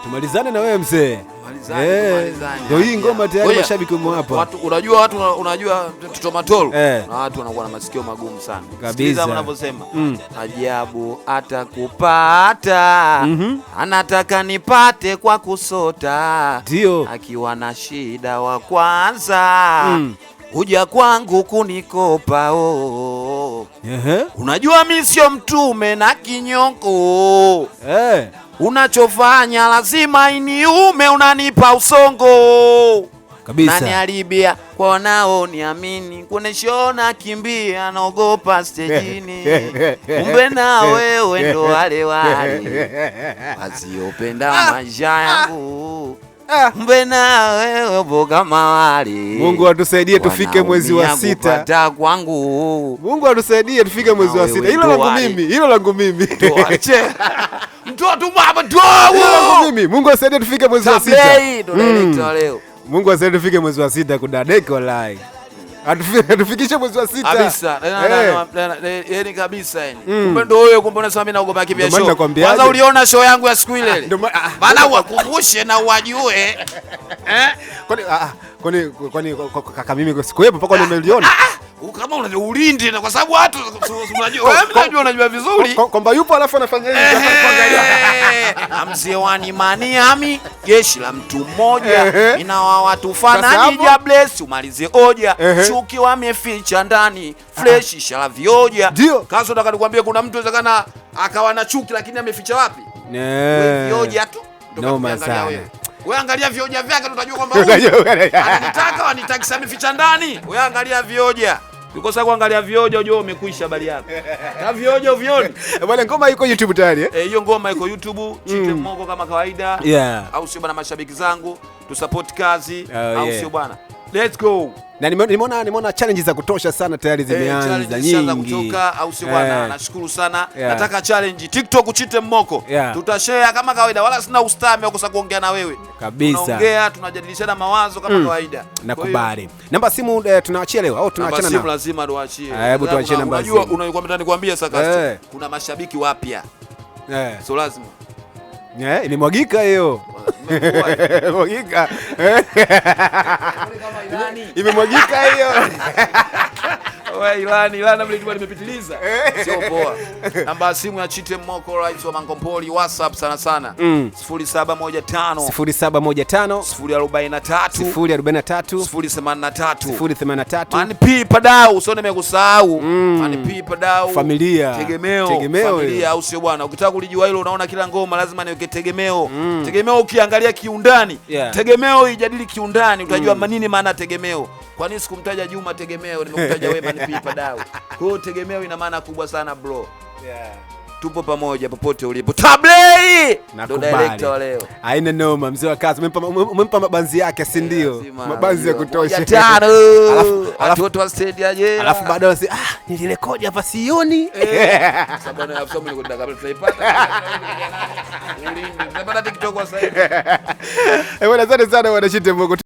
Tumalizane na wewe mzee. Tumalizane. Ndio hii ngoma tayari mashabiki wamo hapa. Unajua Toto Matolo na watu wanakuwa na masikio magumu sana. Sikiliza wanavyosema. Ajabu atakupata. Anataka nipate kwa kusota. Ndio. Akiwa na shida wa kwanza. Huja kwangu kunikopa Unajua mimi sio mtume na kinyongo. Unachofanya lazima iniume, unanipa usongo kabisa. Nani alibia kwa wanao niamini, kuneshona kimbia naogopa stejini. Kumbe na wewe ndo wale wasiopenda maisha yangu. Kumbe na wewe boga mawali. Mungu atusaidie tufike mwezi wa 6. Mungu atusaidie tufike mwezi wa 6. Hilo langu mimi. Tuache. Mtoto baba mimi. Mungu asaidie tufike mwezi wa 6. Mungu asaidie tufike mwezi wa 6 kudadeki wallahi. Atufikishe mwezi wa 6. Kabisa. Yaani kabisa yani. Kumbe ndio wewe, kumbe unasema mimi naogopa kimbia show. Kwanza uliona show yangu ya siku ile. Bana uwakumbushe na uwajue. Kwani kaka mimi sikuwepo mpaka nimeliona. Kama unajua ulindi na kwa sababu watu unajua vizuri kwamba yupo alafu anafanya hivi kuangalia. Amzewani maniami jeshi la mtu mmoja inawa watu fanani Jabless umalize hoja chuki wameficha ndani fresh shala vioja. Kaso nataka nikwambie kuna mtu inawezekana akawa na chuki lakini ameficha wapi? Vioja tu. Noma sana. Wewe angalia vioja vyake tutajua kwamba huyu anataka wanitaki ameficha ndani. Wewe angalia vioja. Ukikosa kuangalia vioja unajua umekwisha habari yako. Na vioja uvioni. Bwana ngoma iko YouTube tayari hiyo ngoma iko YouTube, Chite Moko kama kawaida. Au sio bwana, mashabiki zangu, tu support kazi au sio bwana. Let's go. Na nimeona challenges za kutosha sana tayari zimeanza nyingi. Kutoka au sio bwana, nashukuru sana. Nataka challenge TikTok Chite Moko. Tutashare kama kawaida, wala sina ustami wa kukosa kuongea na wewe. Kabisa. Tunaongea, tunajadilishana mawazo kama kawaida. Nakubali. Namba simu tunaachia leo au tunaachana na? Namba simu lazima tuachie. Hebu tuachie namba simu. Unajua nikwambia sasa kuna mashabiki wapya. So lazima. Imemwagika hiyo. Imemwagika. Imemwagika hiyo. Wewe Ilani mlikuwa nimepitiliza. Sio poa. Namba simu ya Chite Moko Rais wa Mangompoli, WhatsApp sana 0715 043 083 Man P Padau usione nimekusahau. Man P Padau familia familia au sio bwana. Ukitaka kulijua hilo unaona kila ngoma lazima niweke tegemeo. Tegemeo ukiangalia kiundani. Tegemeo ijadili kiundani utajua nini maana tegemeo. Kwa nini sikumtaja Juma Tegemeo, nimekutaja wewe Man P Padau. Kwa hiyo tegemeo ina maana kubwa sana bro. Tupo pamoja popote ulipo. Tablei ndo director leo. Haina noma mzee wa kazi. Umempa mabanzi yake si ndio? Mabanzi ya kutosha. Alafu watu wa stage aje. Alafu baadaye nilirekodi hapa sioni. Sababu na afisa mimi ndio tutaipata. Ulindi. Tunapata TikTok kwa sasa hivi. Bwana asante sana bwana Chite Moko.